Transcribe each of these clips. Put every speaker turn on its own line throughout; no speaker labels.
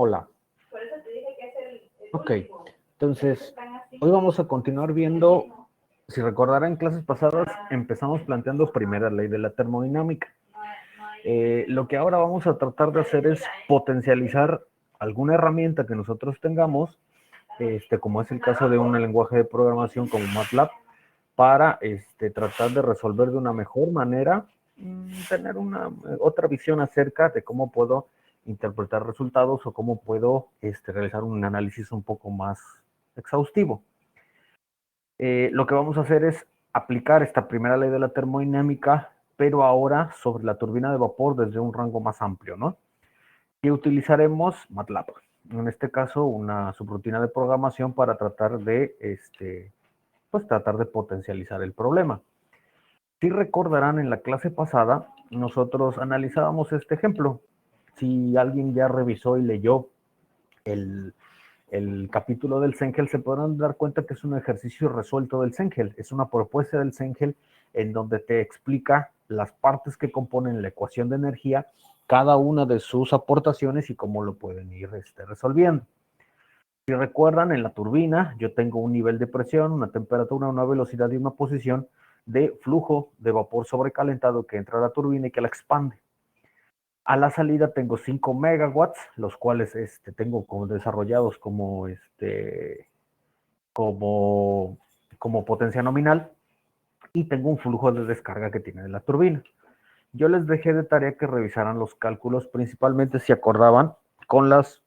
Hola. Ok, entonces, hoy vamos a continuar viendo, si recordarán en clases pasadas, empezamos planteando primera ley de la termodinámica. Lo que ahora vamos a tratar de hacer es potencializar alguna herramienta que nosotros tengamos, como es el caso de un lenguaje de programación como MATLAB, para tratar de resolver de una mejor manera, tener otra visión acerca de cómo puedo interpretar resultados o cómo puedo realizar un análisis un poco más exhaustivo. Lo que vamos a hacer es aplicar esta primera ley de la termodinámica, pero ahora sobre la turbina de vapor desde un rango más amplio, ¿no? Y utilizaremos MATLAB. En este caso, una subrutina de programación para tratar de, tratar de potencializar el problema. Si recordarán, en la clase pasada, nosotros analizábamos este ejemplo. Si alguien ya revisó y leyó el capítulo del Cengel, se podrán dar cuenta que es un ejercicio resuelto del Cengel. Es una propuesta del Cengel en donde te explica las partes que componen la ecuación de energía, cada una de sus aportaciones y cómo lo pueden ir resolviendo. Si recuerdan, en la turbina yo tengo un nivel de presión, una temperatura, una velocidad y una posición de flujo de vapor sobrecalentado que entra a la turbina y que la expande. A la salida tengo 5 megawatts, los cuales tengo como desarrollados como potencia nominal, y tengo un flujo de descarga que tiene la turbina. Yo les dejé de tarea que revisaran los cálculos, principalmente si acordaban con las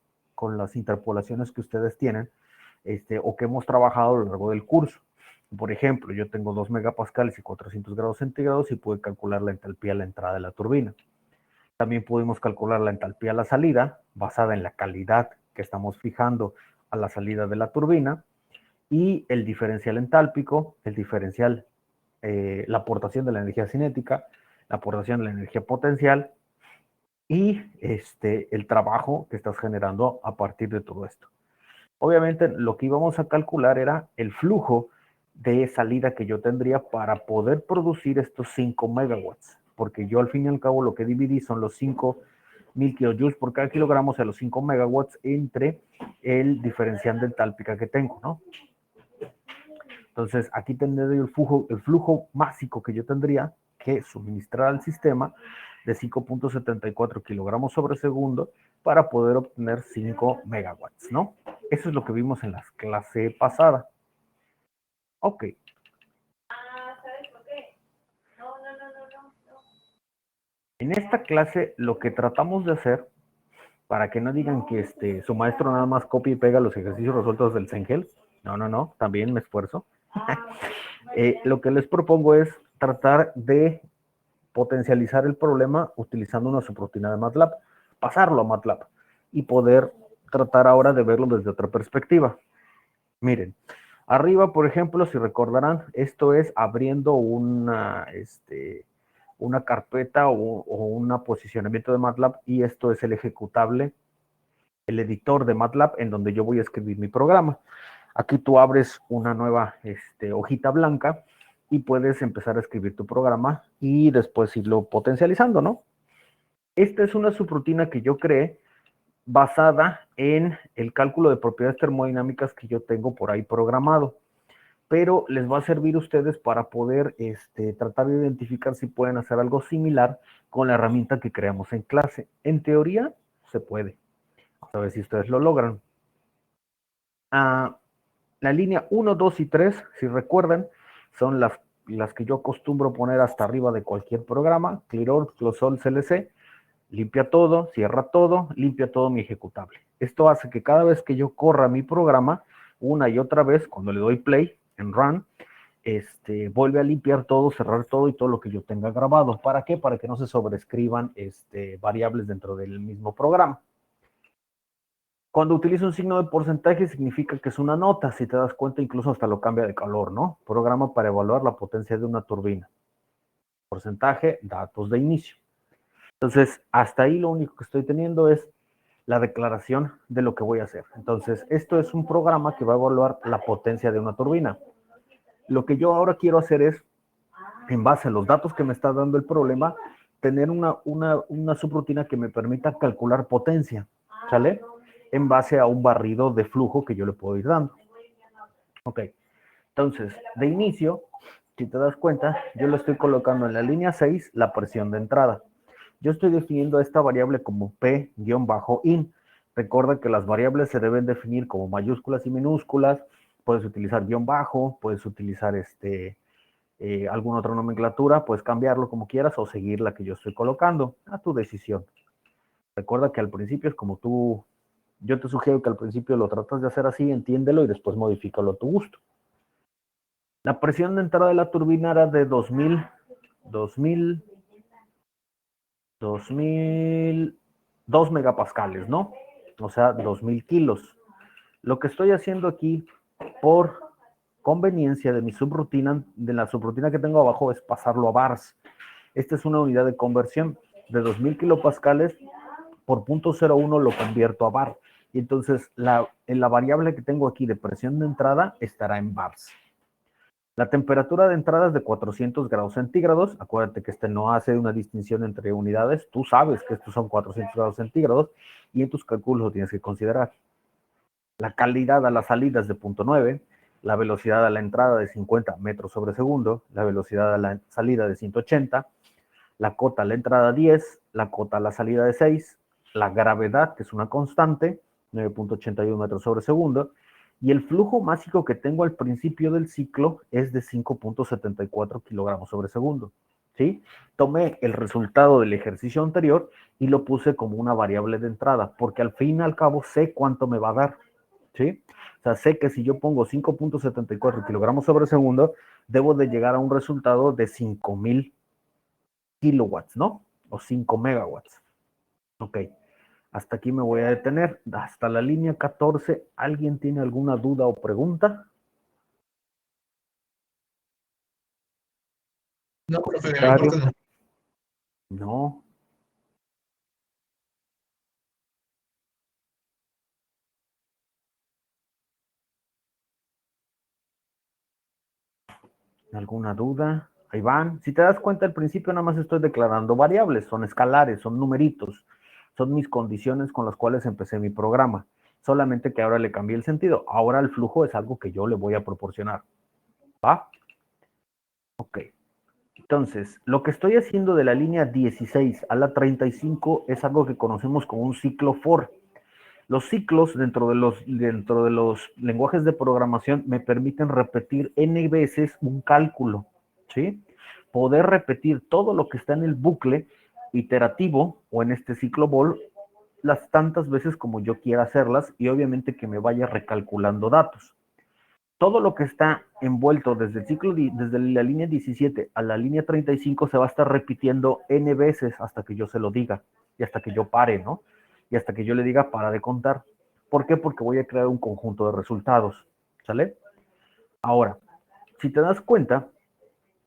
interpolaciones que ustedes tienen, o que hemos trabajado a lo largo del curso. Por ejemplo, yo tengo 2 megapascales y 400 grados centígrados y pude calcular la entalpía a la entrada de la turbina. También pudimos calcular la entalpía a la salida, basada en la calidad que estamos fijando a la salida de la turbina, y el diferencial entálpico, el diferencial, la aportación de la energía cinética, la aportación de la energía potencial y el trabajo que estás generando a partir de todo esto. Obviamente lo que íbamos a calcular era el flujo de salida que yo tendría para poder producir estos 5 megawatts, porque yo al fin y al cabo lo que dividí son los 5.000 kilojoules por cada kilogramo, o sea, los 5 megawatts entre el diferencial de entálpica que tengo, ¿no? Entonces aquí tendré el flujo másico que yo tendría que suministrar al sistema de 5.74 kilogramos sobre segundo para poder obtener 5 megawatts, ¿no? Eso es lo que vimos en la clase pasada. Ok. ¿Sabes por qué? No. En esta clase lo que tratamos de hacer, para que no digan que su maestro nada más copia y pega los ejercicios resueltos del Cengel, no, también me esfuerzo. Lo que les propongo es tratar de potencializar el problema utilizando una subrutina de MATLAB, pasarlo a MATLAB y poder tratar ahora de verlo desde otra perspectiva. Miren, arriba, por ejemplo, si recordarán, esto es abriendo una carpeta o un posicionamiento de MATLAB, y esto es el ejecutable, el editor de MATLAB en donde yo voy a escribir mi programa. Aquí tú abres una nueva hojita blanca y puedes empezar a escribir tu programa y después irlo potencializando, ¿no? Esta es una subrutina que yo creé basada en el cálculo de propiedades termodinámicas que yo tengo por ahí programado, pero les va a servir a ustedes para poder tratar de identificar si pueden hacer algo similar con la herramienta que creamos en clase. En teoría, se puede. Vamos a ver si ustedes lo logran. La línea 1, 2 y 3, si recuerdan, son las que yo acostumbro poner hasta arriba de cualquier programa. Clear all, close all, CLC. Limpia todo, cierra todo, limpia todo mi ejecutable. Esto hace que cada vez que yo corra mi programa, una y otra vez, cuando le doy play en run, vuelve a limpiar todo, cerrar todo y todo lo que yo tenga grabado. ¿Para qué? Para que no se sobrescriban variables dentro del mismo programa. Cuando utilizo un signo de porcentaje significa que es una nota. Si te das cuenta, incluso hasta lo cambia de color, ¿no? Programa para evaluar la potencia de una turbina. Porcentaje, datos de inicio. Entonces, hasta ahí lo único que estoy teniendo es la declaración de lo que voy a hacer. Entonces, esto es un programa que va a evaluar la potencia de una turbina. Lo que yo ahora quiero hacer es, en base a los datos que me está dando el problema, tener una subrutina que me permita calcular potencia, ¿sale? en base a un barrido de flujo que yo le puedo ir dando. Ok, entonces, de inicio, si te das cuenta, yo le estoy colocando en la línea 6 la presión de entrada. Yo estoy definiendo esta variable como P-in. Recuerda que las variables se deben definir como mayúsculas y minúsculas. Puedes utilizar guión bajo, puedes utilizar alguna otra nomenclatura, puedes cambiarlo como quieras o seguir la que yo estoy colocando. A tu decisión. Recuerda que al principio es como tú, yo te sugiero que al principio lo tratas de hacer así, entiéndelo y después modifícalo a tu gusto. La presión de entrada de la turbina era de 2 megapascales, ¿no? O sea, 2000 kilos. Lo que estoy haciendo aquí, por conveniencia de mi subrutina, de la subrutina que tengo abajo, es pasarlo a bars. Esta es una unidad de conversión de 2000 kilopascales por 0.01 lo convierto a bar. Y entonces en la variable que tengo aquí de presión de entrada estará en bars. La temperatura de entrada es de 400 grados centígrados. Acuérdate que no hace una distinción entre unidades. Tú sabes que estos son 400 grados centígrados y en tus cálculos lo tienes que considerar. La calidad a la salida es de 0.9, la velocidad a la entrada de 50 metros sobre segundo, la velocidad a la salida de 180, la cota a la entrada 10, la cota a la salida de 6, la gravedad, que es una constante, 9.81 metros sobre segundo, y el flujo másico que tengo al principio del ciclo es de 5.74 kilogramos sobre segundo. ¿Sí? Tomé el resultado del ejercicio anterior y lo puse como una variable de entrada, porque al fin y al cabo sé cuánto me va a dar. ¿Sí? O sea, sé que si yo pongo 5.74 kilogramos sobre segundo, debo de llegar a un resultado de 5000 kilowatts, ¿no? O 5 megawatts. Ok. Hasta aquí me voy a detener. Hasta la línea 14. ¿Alguien tiene alguna duda o pregunta?
No, profe, de mi parte no.
No. ¿Alguna duda? Ahí van. Si te das cuenta, al principio nada más estoy declarando variables, son escalares, son numeritos, son mis condiciones con las cuales empecé mi programa. Solamente que ahora le cambié el sentido. Ahora el flujo es algo que yo le voy a proporcionar. ¿Va? Ok. Entonces, lo que estoy haciendo de la línea 16 a la 35 es algo que conocemos como un ciclo for. Los ciclos dentro de los lenguajes de programación me permiten repetir n veces un cálculo, ¿sí? Poder repetir todo lo que está en el bucle iterativo o en este ciclo for las tantas veces como yo quiera hacerlas y obviamente que me vaya recalculando datos. Todo lo que está envuelto desde el ciclo, desde la línea 17 a la línea 35 se va a estar repitiendo n veces hasta que yo se lo diga y hasta que yo pare, ¿no? Y hasta que yo le diga para de contar. ¿Por qué? Porque voy a crear un conjunto de resultados, ¿sale? Ahora, si te das cuenta,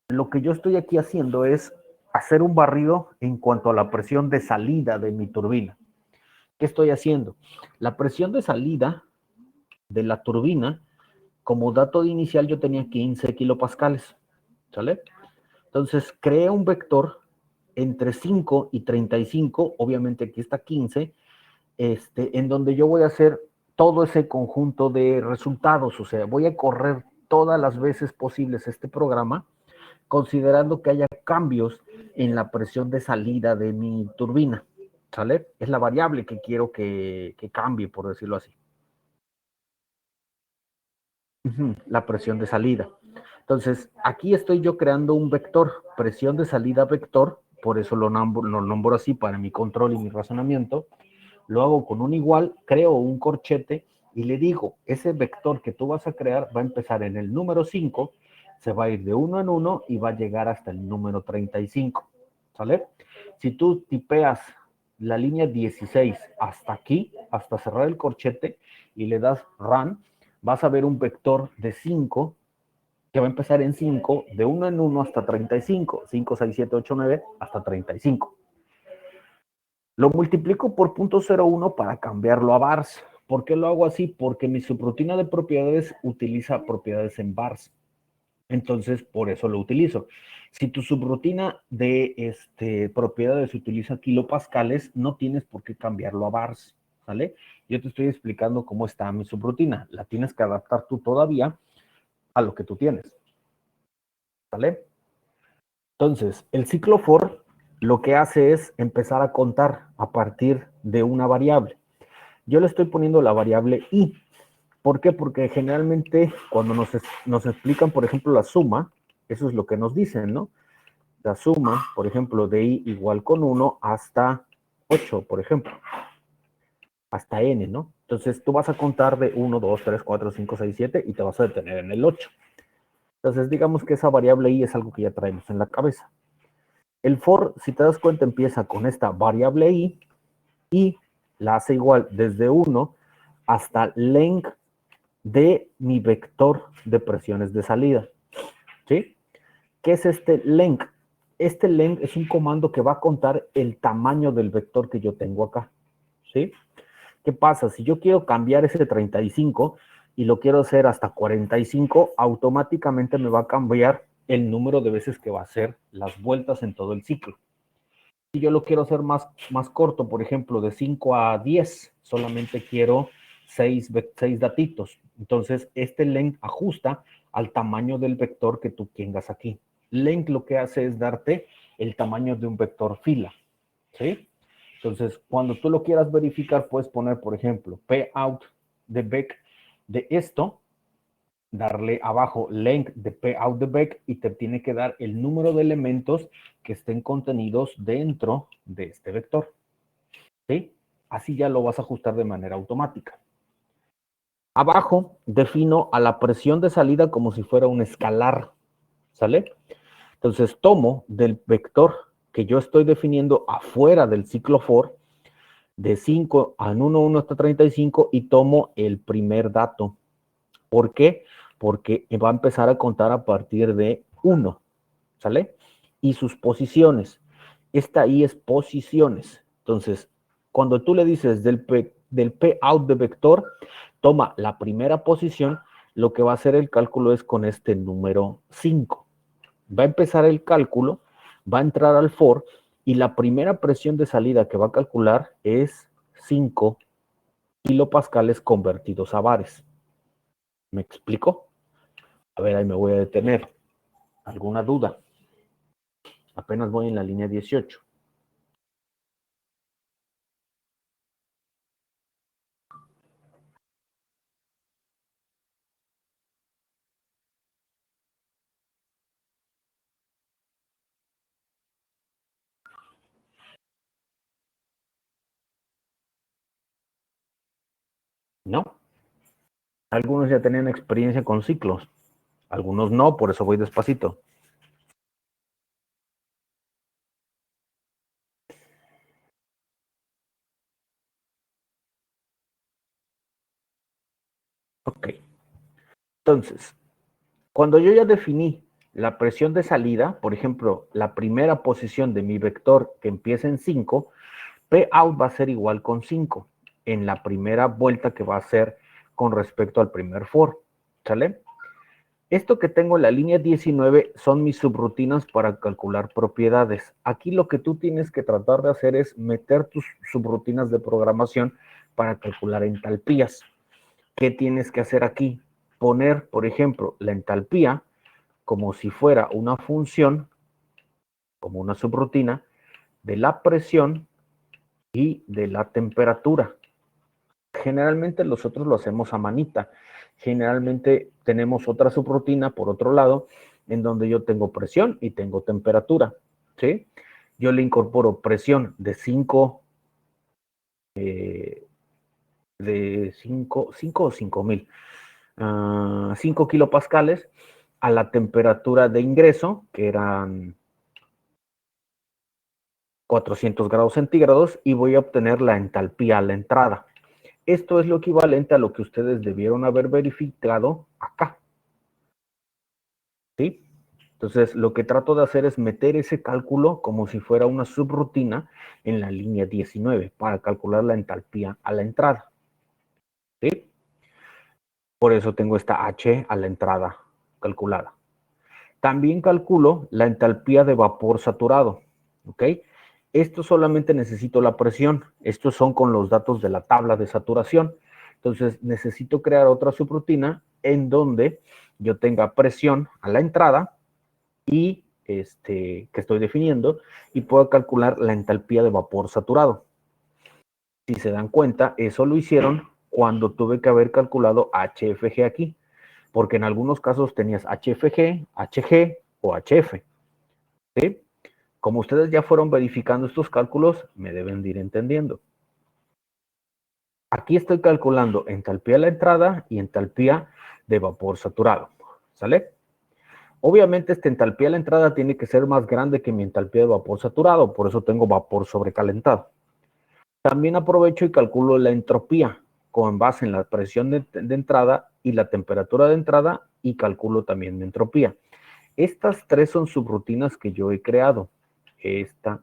lo que yo estoy aquí haciendo es hacer un barrido en cuanto a la presión de salida de mi turbina. ¿Qué estoy haciendo? La presión de salida de la turbina, como dato de inicial yo tenía 15 kilopascales, ¿sale? Entonces creé un vector entre 5 y 35, obviamente aquí está 15, en donde yo voy a hacer todo ese conjunto de resultados, o sea, voy a correr todas las veces posibles este programa, considerando que haya cambios en la presión de salida de mi turbina, ¿sale? Es la variable que quiero que cambie, por decirlo así. La presión de salida. Entonces, aquí estoy yo creando un vector, presión de salida vector, por eso lo nombro así para mi control y mi razonamiento. Lo hago con un igual, creo un corchete y le digo, ese vector que tú vas a crear va a empezar en el número 5, se va a ir de 1 en 1 y va a llegar hasta el número 35. ¿Sale? Si tú tipeas la línea 16 hasta aquí, hasta cerrar el corchete y le das run, vas a ver un vector de 5 que va a empezar en 5, de 1 en 1 hasta 35, 5, 6, 7, 8, 9, hasta 35. Lo multiplico por 0.01 para cambiarlo a bars. ¿Por qué lo hago así? Porque mi subrutina de propiedades utiliza propiedades en bars. Entonces, por eso lo utilizo. Si tu subrutina de propiedades utiliza kilopascales, no tienes por qué cambiarlo a bars. ¿vale? Yo te estoy explicando cómo está mi subrutina. La tienes que adaptar tú todavía a lo que tú tienes, ¿vale? Entonces, el ciclo for lo que hace es empezar a contar a partir de una variable. Yo le estoy poniendo la variable i. ¿Por qué? Porque generalmente cuando nos explican, por ejemplo, la suma, eso es lo que nos dicen, ¿no? La suma, por ejemplo, de i igual con 1 hasta 8, por ejemplo, hasta n, ¿no? Entonces tú vas a contar de 1, 2, 3, 4, 5, 6, 7 y te vas a detener en el 8. Entonces digamos que esa variable i es algo que ya traemos en la cabeza. El for, si te das cuenta, empieza con esta variable i y la hace igual desde 1 hasta length de mi vector de presiones de salida. ¿Sí? ¿Qué es este length? Este length es un comando que va a contar el tamaño del vector que yo tengo acá. ¿Sí? ¿Qué pasa? Si yo quiero cambiar ese 35 y lo quiero hacer hasta 45, automáticamente me va a cambiar el número de veces que va a hacer las vueltas en todo el ciclo. Si yo lo quiero hacer más corto, por ejemplo, de 5 a 10, solamente quiero 6 datitos. Entonces, este length ajusta al tamaño del vector que tú tengas aquí. Length lo que hace es darte el tamaño de un vector fila. ¿Sí? Entonces, cuando tú lo quieras verificar, puedes poner, por ejemplo, p out de Beck de esto, darle abajo length de p out de Beck y te tiene que dar el número de elementos que estén contenidos dentro de este vector. ¿Sí? Así ya lo vas a ajustar de manera automática. Abajo defino a la presión de salida como si fuera un escalar. ¿Sale? Entonces tomo del vector que yo estoy definiendo afuera del ciclo for de 5 a 1 hasta 35 y tomo el primer dato. ¿Por qué? Porque va a empezar a contar a partir de 1, ¿sale? Y sus posiciones. Esta ahí es posiciones. Entonces, cuando tú le dices del P out de vector, toma la primera posición, lo que va a hacer el cálculo es con este número 5. Va a empezar el cálculo, va a entrar al for y la primera presión de salida que va a calcular es 5 kilopascales convertidos a bares. ¿Me explico? A ver, ahí me voy a detener. ¿Alguna duda? Apenas voy en la línea 18. ¿No? Algunos ya tenían experiencia con ciclos. Algunos no, por eso voy despacito. Ok. Entonces, cuando yo ya definí la presión de salida, por ejemplo, la primera posición de mi vector que empieza en 5, P out va a ser igual con 5 en la primera vuelta que va a hacer con respecto al primer for. ¿Sale? Esto que tengo en la línea 19 son mis subrutinas para calcular propiedades. Aquí lo que tú tienes que tratar de hacer es meter tus subrutinas de programación para calcular entalpías. ¿Qué tienes que hacer aquí? Poner, por ejemplo, la entalpía como si fuera una función, como una subrutina, de la presión y de la temperatura. Generalmente nosotros lo hacemos a manita. Generalmente tenemos otra subrutina por otro lado, en donde yo tengo presión y tengo temperatura. ¿Sí? Yo le incorporo presión de 5 o 5000, 5 kilopascales a la temperatura de ingreso, que eran 400 grados centígrados, y voy a obtener la entalpía a la entrada. Esto es lo equivalente a lo que ustedes debieron haber verificado acá. ¿Sí? Entonces, lo que trato de hacer es meter ese cálculo como si fuera una subrutina en la línea 19 para calcular la entalpía a la entrada. ¿Sí? Por eso tengo esta H a la entrada calculada. También calculo la entalpía de vapor saturado. ¿Ok? Esto solamente necesito la presión. Estos son con los datos de la tabla de saturación. Entonces, necesito crear otra subrutina en donde yo tenga presión a la entrada y que estoy definiendo y puedo calcular la entalpía de vapor saturado. Si se dan cuenta, eso lo hicieron cuando tuve que haber calculado HFG aquí, porque en algunos casos tenías HFG, HG o HF. ¿Sí? Como ustedes ya fueron verificando estos cálculos, me deben de ir entendiendo. Aquí estoy calculando entalpía a la entrada y entalpía de vapor saturado. ¿Sale? Obviamente esta entalpía a la entrada tiene que ser más grande que mi entalpía de vapor saturado, por eso tengo vapor sobrecalentado. También aprovecho y calculo la entropía con base en la presión de entrada y la temperatura de entrada y calculo también mi entropía. Estas tres son subrutinas que yo he creado. Esta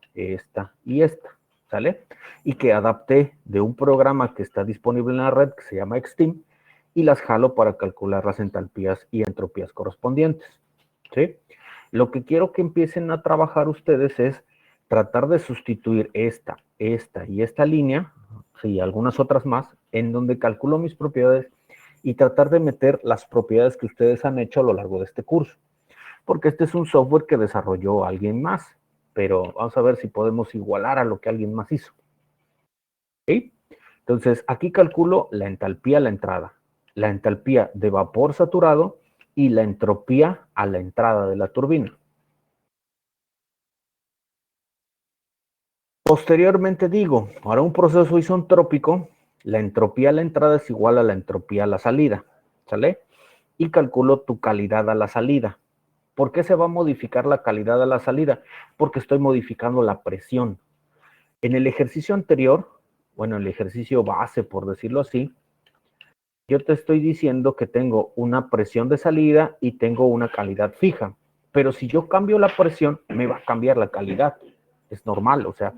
y esta. ¿Sale? Y que adapté de un programa que está disponible en la red que se llama Xteam y las jalo para calcular las entalpías y entropías correspondientes. ¿Sí? Lo que quiero que empiecen a trabajar ustedes es tratar de sustituir esta y esta línea, y algunas otras más, en donde calculo mis propiedades y tratar de meter las propiedades que ustedes han hecho a lo largo de este curso. Porque este es un software que desarrolló alguien más, pero vamos a ver si podemos igualar a lo que alguien más hizo. ¿Okay? Entonces, aquí calculo la entalpía a la entrada, la entalpía de vapor saturado y la entropía a la entrada de la turbina. Posteriormente digo, para un proceso isentrópico, la entropía a la entrada es igual a la entropía a la salida, ¿sale? Y calculo tu calidad a la salida. ¿Por qué se va a modificar la calidad a la salida? Porque estoy modificando la presión. En el ejercicio anterior, bueno, el ejercicio base, por decirlo así, yo te estoy diciendo que tengo una presión de salida y tengo una calidad fija. Pero si yo cambio la presión, me va a cambiar la calidad. Es normal, o sea,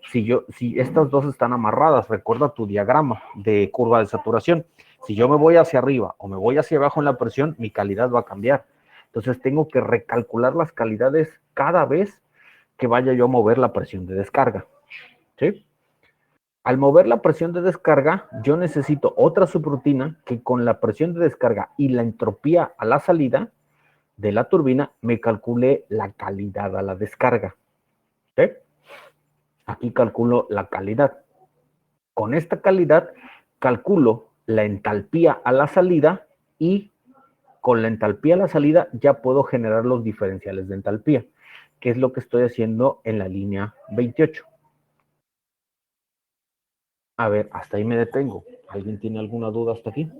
si estas dos están amarradas, recuerda tu diagrama de curva de saturación. Si yo me voy hacia arriba o me voy hacia abajo en la presión, mi calidad va a cambiar. Entonces tengo que recalcular las calidades cada vez que vaya yo a mover la presión de descarga. ¿Sí? Al mover la presión de descarga, yo necesito otra subrutina que con la presión de descarga y la entropía a la salida de la turbina me calcule la calidad a la descarga. ¿Sí? Aquí calculo la calidad. Con esta calidad calculo la entalpía a la salida y con la entalpía a la salida ya puedo generar los diferenciales de entalpía, que es lo que estoy haciendo en la línea 28. A ver, hasta ahí me detengo. ¿Alguien tiene alguna duda hasta aquí?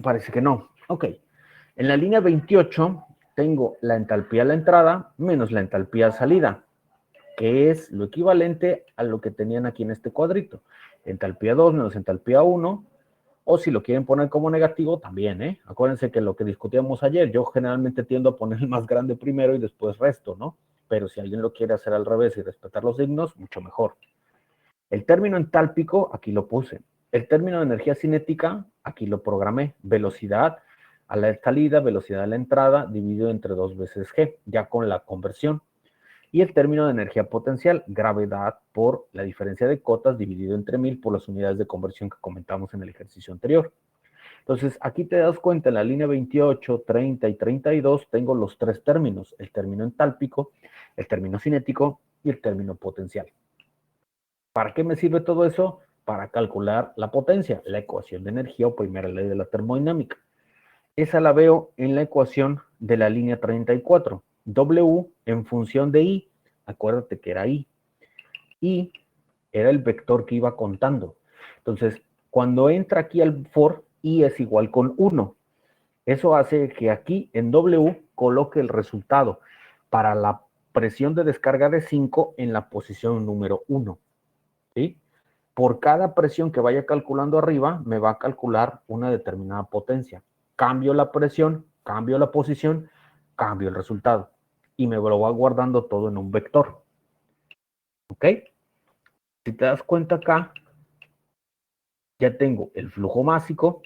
Parece que no. Ok. En la línea 28 tengo la entalpía a la entrada menos la entalpía a salida, que es lo equivalente a lo que tenían aquí en este cuadrito. Entalpía 2 menos entalpía 1, o si lo quieren poner como negativo, también, ¿eh? Acuérdense que lo que discutíamos ayer, yo generalmente tiendo a poner el más grande primero y después resto, ¿no? Pero si alguien lo quiere hacer al revés y respetar los signos, mucho mejor. El término entálpico, aquí lo puse. El término de energía cinética, aquí lo programé. Velocidad a la salida, velocidad a la entrada, dividido entre 2 veces G, ya con la conversión. Y el término de energía potencial, gravedad por la diferencia de cotas dividido entre 1000 por las unidades de conversión que comentamos en el ejercicio anterior. Entonces, aquí te das cuenta, en la línea 28, 30 y 32 tengo los tres términos, el término entálpico, el término cinético y el término potencial. ¿Para qué me sirve todo eso? Para calcular la potencia, la ecuación de energía o primera ley de la termodinámica. Esa la veo en la ecuación de la línea 34. W en función de I, acuérdate que era I. I era el vector que iba contando. Entonces, cuando entra aquí al for, I es igual con 1. Eso hace que aquí en W coloque el resultado para la presión de descarga de 5 en la posición número 1. ¿Sí? Por cada presión que vaya calculando arriba, me va a calcular una determinada potencia. Cambio la presión, cambio la posición, cambio el resultado y me lo va guardando todo en un vector. ¿Ok? Si te das cuenta acá, ya tengo el flujo másico,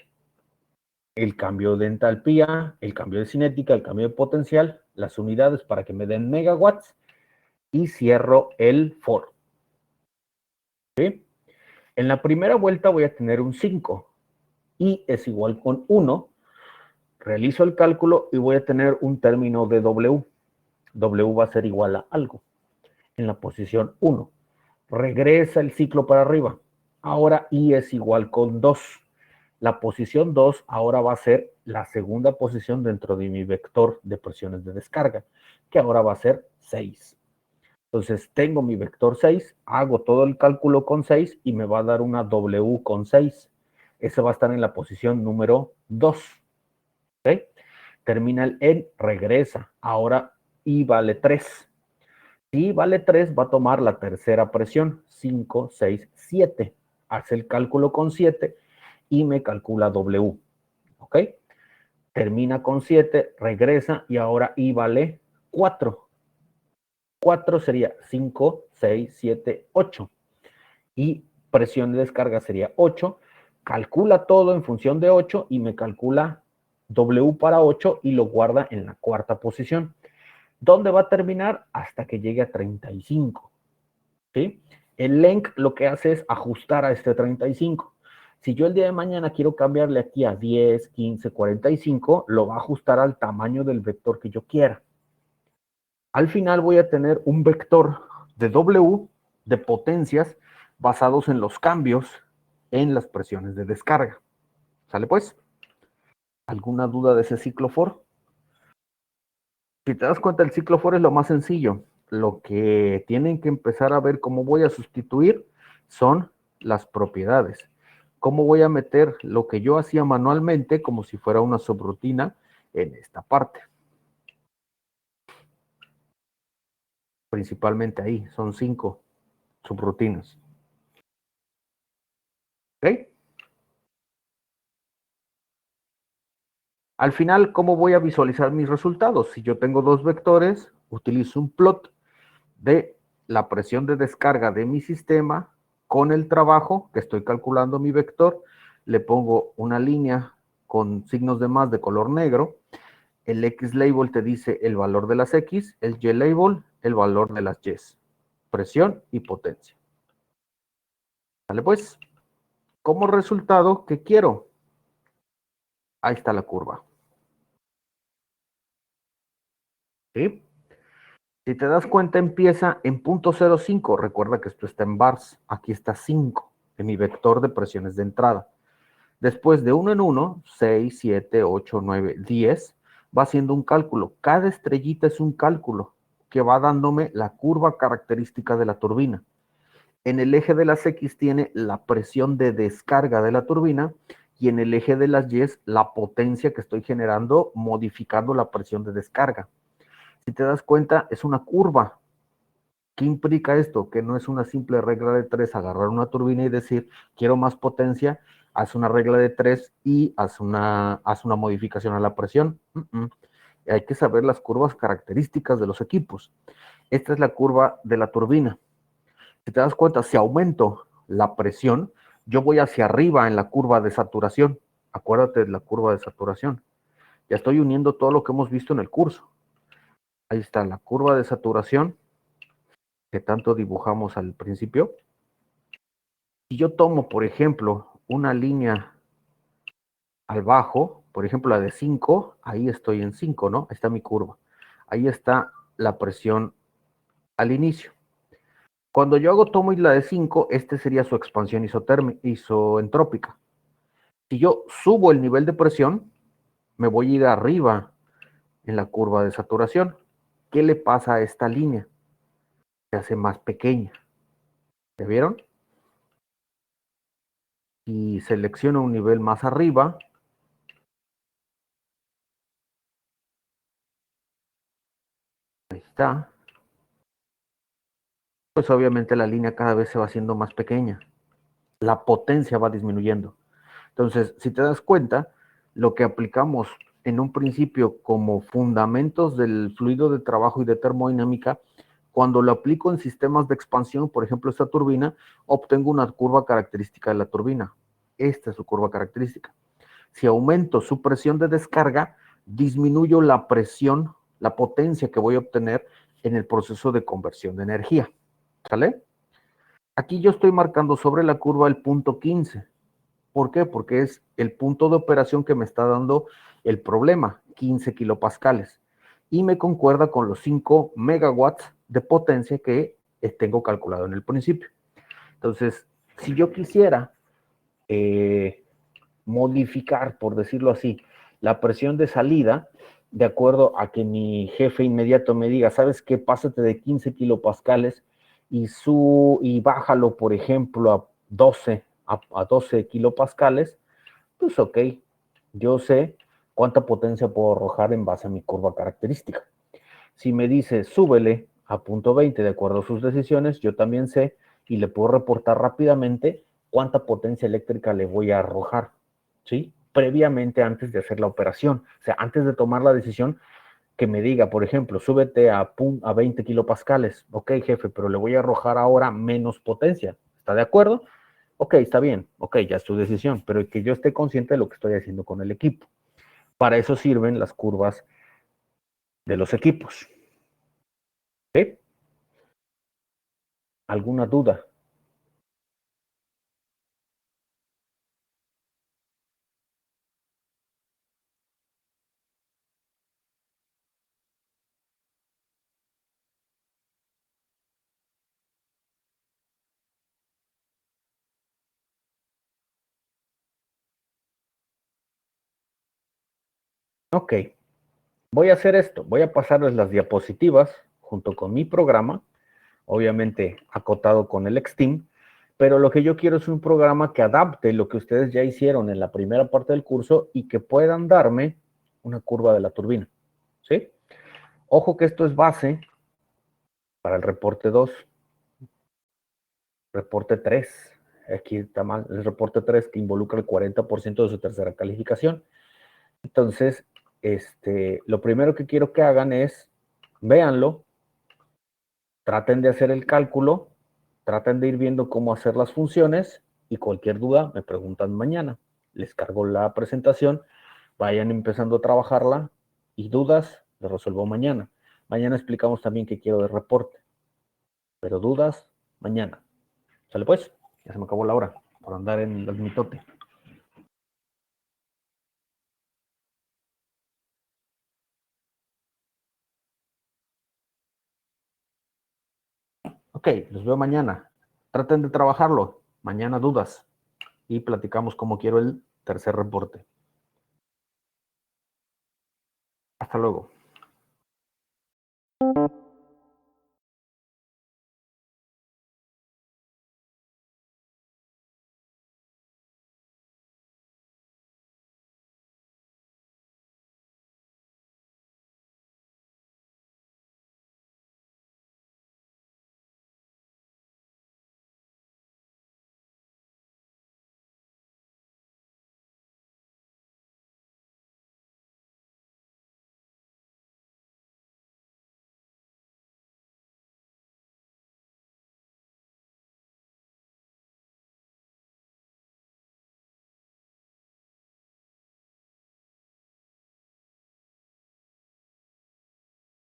el cambio de entalpía, el cambio de cinética, el cambio de potencial, las unidades para que me den megawatts y cierro el for. ¿Sí? En la primera vuelta voy a tener un 5. I es igual con 1. Realizo el cálculo y voy a tener un término de W. W va a ser igual a algo. En la posición 1. Regresa el ciclo para arriba. Ahora I es igual con 2. La posición 2 ahora va a ser la segunda posición dentro de mi vector de presiones de descarga, que ahora va a ser 6. Entonces tengo mi vector 6, hago todo el cálculo con 6 y me va a dar una W con 6. Ese va a estar en la posición número 2. ¿Okay? Termina en regresa. Ahora I vale 3. Si vale 3, va a tomar la tercera presión, 5, 6, 7. Hace el cálculo con 7 y me calcula W. ¿Ok? Termina con 7, regresa y ahora I vale 4. 4 sería 5, 6, 7, 8. Y presión de descarga sería 8. Calcula todo en función de 8 y me calcula W para 8 y lo guarda en la cuarta posición. ¿Dónde va a terminar? Hasta que llegue a 35. ¿Sí? El LENC lo que hace es ajustar a este 35. Si yo el día de mañana quiero cambiarle aquí a 10, 15, 45, lo va a ajustar al tamaño del vector que yo quiera. Al final voy a tener un vector de W de potencias basados en los cambios en las presiones de descarga. ¿Sale pues? ¿Alguna duda de ese ciclo for? Si te das cuenta, el ciclo for es lo más sencillo. Lo que tienen que empezar a ver cómo voy a sustituir son las propiedades. ¿Cómo voy a meter lo que yo hacía manualmente como si fuera una subrutina en esta parte? Principalmente ahí, son 5 subrutinas. ¿Ok? Al final, ¿cómo voy a visualizar mis resultados? Si yo tengo dos vectores, utilizo un plot de la presión de descarga de mi sistema con el trabajo que estoy calculando mi vector, le pongo una línea con signos de más de color negro, el X label te dice el valor de las X, el Y label el valor de las Y, presión y potencia. ¿Sale pues? Como resultado, ¿qué quiero? Ahí está la curva. ¿Sí? Si te das cuenta, empieza en 0.05. Recuerda que esto está en bars. Aquí está 5 en mi vector de presiones de entrada. Después de 1 en 1, 6, 7, 8, 9, 10, va haciendo un cálculo. Cada estrellita es un cálculo que va dándome la curva característica de la turbina. En el eje de las X tiene la presión de descarga de la turbina y en el eje de las Y la potencia que estoy generando modificando la presión de descarga. Si te das cuenta, es una curva. ¿Qué implica esto? Que no es una simple regla de 3, agarrar una turbina y decir, quiero más potencia, haz una regla de 3 y haz una modificación a la presión. Hay que saber las curvas características de los equipos. Esta es la curva de la turbina. Si te das cuenta, si aumento la presión, yo voy hacia arriba en la curva de saturación. Acuérdate de la curva de saturación. Ya estoy uniendo todo lo que hemos visto en el curso. Ahí está la curva de saturación que tanto dibujamos al principio. Si yo tomo, por ejemplo, una línea al bajo, por ejemplo la de 5, ahí estoy en 5, ¿no? Ahí está mi curva. Ahí está la presión al inicio. Cuando yo tomo la de 5, este sería su expansión isoentrópica. Si yo subo el nivel de presión, me voy a ir arriba en la curva de saturación. ¿Qué le pasa a esta línea? Se hace más pequeña. ¿Ya vieron? Y selecciono un nivel más arriba, ahí está, pues obviamente la línea cada vez se va haciendo más pequeña, la potencia va disminuyendo. Entonces, si te das cuenta, lo que aplicamos en un principio como fundamentos del fluido de trabajo y de termodinámica, cuando lo aplico en sistemas de expansión, por ejemplo, esta turbina, obtengo una curva característica de la turbina. Esta es su curva característica. Si aumento su presión de descarga, disminuyo la presión, la potencia que voy a obtener en el proceso de conversión de energía. ¿Sale? Aquí yo estoy marcando sobre la curva el punto 15. ¿Por qué? Porque es el punto de operación que me está dando el problema, 15 kilopascales. Y me concuerda con los 5 megawatts de potencia que tengo calculado en el principio. Entonces, si yo quisiera modificar, por decirlo así, la presión de salida, de acuerdo a que mi jefe inmediato me diga, ¿sabes qué? Pásate de 15 kilopascales y bájalo, por ejemplo, a 12 kilopascales, pues ok, yo sé cuánta potencia puedo arrojar en base a mi curva característica. Si me dice, súbele a punto 20 de acuerdo a sus decisiones, yo también sé y le puedo reportar rápidamente cuánta potencia eléctrica le voy a arrojar, ¿sí? Previamente antes de hacer la operación. O sea, antes de tomar la decisión, que me diga, por ejemplo, súbete a 20 kilopascales. Ok, jefe, pero le voy a arrojar ahora menos potencia. ¿Está de acuerdo? Ok, está bien. Ok, ya es tu decisión. Pero que yo esté consciente de lo que estoy haciendo con el equipo. Para eso sirven las curvas de los equipos. ¿Sí? ¿Alguna duda? Ok, voy a hacer esto. Voy a pasarles las diapositivas junto con mi programa, obviamente acotado con el Xteam, pero lo que yo quiero es un programa que adapte lo que ustedes ya hicieron en la primera parte del curso y que puedan darme una curva de la turbina. ¿Sí? Ojo que esto es base para el reporte 2, reporte 3. Aquí está mal, el reporte 3 que involucra el 40% de su tercera calificación. Entonces, lo primero que quiero que hagan es, véanlo, traten de hacer el cálculo, traten de ir viendo cómo hacer las funciones y cualquier duda me preguntan mañana. Les cargo la presentación, vayan empezando a trabajarla y dudas las resuelvo mañana. Mañana explicamos también qué quiero de reporte, pero dudas mañana. ¿Sale pues? Ya se me acabó la hora por andar en el mitote. Ok, los veo mañana. Traten de trabajarlo. Mañana dudas y platicamos cómo quiero el tercer reporte. Hasta luego.